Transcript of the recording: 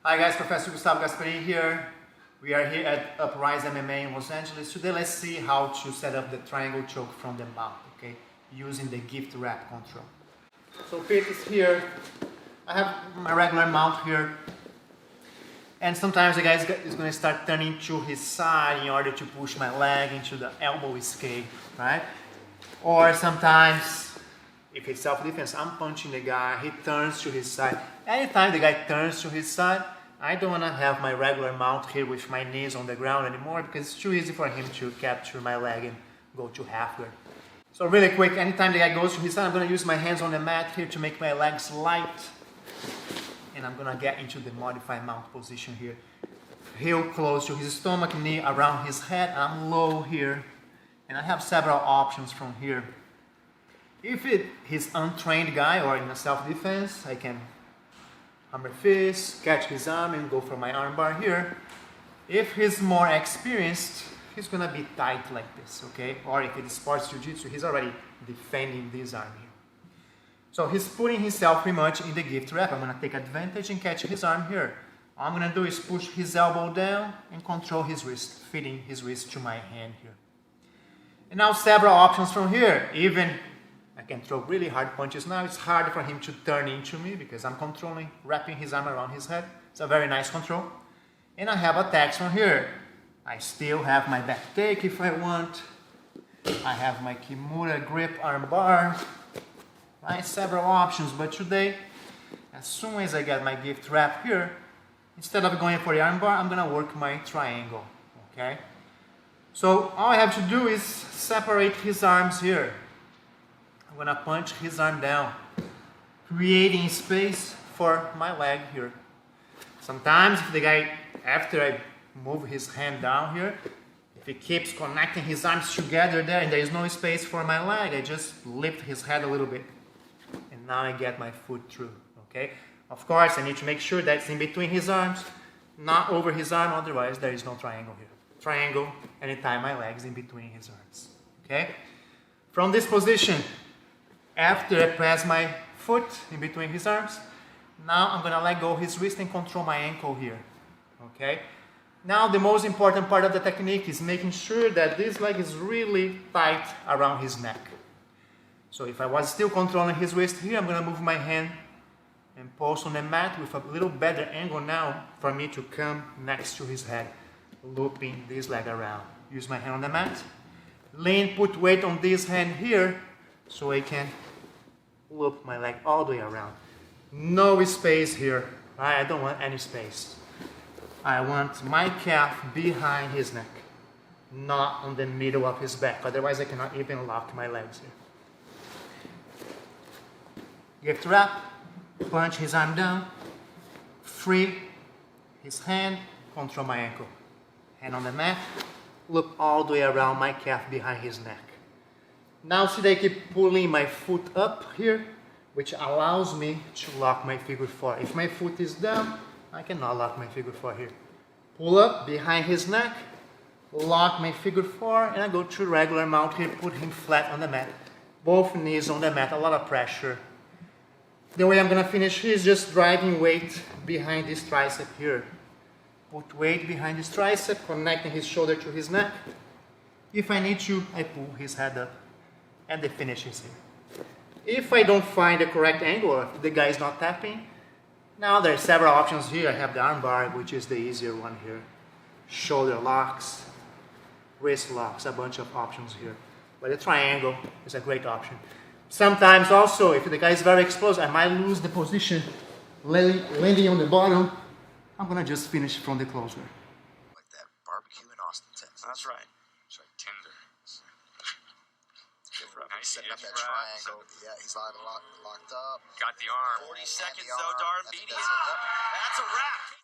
Hi guys, Professor Gustavo Gasperin here. We are here at Uprise MMA in Los Angeles. Today let's see how to set up the triangle choke from the mount, okay? Using the gift wrap control. So Pete is here. I have my regular mount here. And sometimes the guy is going to start turning to his side in order to push my leg into the elbow escape, right? Or sometimes, if it's self-defense, I'm punching the guy, he turns to his side. Anytime the guy turns to his side, I don't want to have my regular mount here with my knees on the ground anymore because it's too easy for him to capture my leg and go to half guard. So really quick, anytime the guy goes to his side, I'm going to use my hands on the mat here to make my legs light. And I'm going to get into the modified mount position here. Heel close to his stomach, knee around his head. I'm low here. And I have several options from here. If he's untrained guy or in a self-defense, I can hammer fist, catch his arm and go for my arm bar here. If he's more experienced, he's going to be tight like this, okay? Or if it's sports jiu-jitsu, he's already defending this arm here. So he's putting himself pretty much in the gift wrap. I'm going to take advantage and catch his arm here. All I'm going to do is push his elbow down and control his wrist, feeding his wrist to my hand here. And now several options from here. Even I can throw really hard punches now. It's hard for him to turn into me because I'm controlling, wrapping his arm around his head. It's a very nice control. And I have attacks from here. I still have my back take if I want. I have my Kimura grip arm bar. Right, several options, but today, as soon as I get my gift wrap here, instead of going for the arm bar, I'm going to work my triangle, okay? So all I have to do is separate his arms here. I'm going to punch his arm down, creating space for my leg here. Sometimes if the guy, after I move his hand down here, if he keeps connecting his arms together there and there is no space for my leg, I just lift his head a little bit. And now I get my foot through, okay? Of course, I need to make sure that's in between his arms, not over his arm, otherwise there is no triangle here. Triangle anytime my leg's in between his arms, okay? From this position, after I press my foot in between his arms, now I'm going to let go of his wrist and control my ankle here, okay? Now the most important part of the technique is making sure that this leg is really tight around his neck. So if I was still controlling his wrist here, I'm going to move my hand and pulse on the mat with a little better angle now for me to come next to his head, looping this leg around. Use my hand on the mat, lean, put weight on this hand here so I can loop my leg all the way around. No space here, I don't want any space. I want my calf behind his neck, not on the middle of his back, otherwise I cannot even lock my legs here. Gift wrap, punch his arm down, free his hand, control my ankle. Hand on the mat, loop all the way around my calf behind his neck. Now see that I keep pulling my foot up here, which allows me to lock my figure four. If my foot is down, I cannot lock my figure four here. Pull up behind his neck, lock my figure four, and I go to regular mount here, put him flat on the mat. Both knees on the mat, a lot of pressure. The way I'm going to finish here is just driving weight behind this tricep here. Put weight behind this tricep, connecting his shoulder to his neck. If I need to, I pull his head up. And the finish is here. If I don't find the correct angle, or if the guy is not tapping, now there are several options here. I have the arm bar, which is the easier one here. Shoulder locks, wrist locks, a bunch of options here. But the triangle is a great option. Sometimes also, if the guy is very exposed, I might lose the position, landing on the bottom. I'm going to just finish from the closer. Like that barbecue in Austin, Texas. That's right. It's like tender. Nice setting up that wrap. triangle. Yeah, he's locked up. Got the arm. 40 seconds though, Darn beating it. That's it. That's a wrap.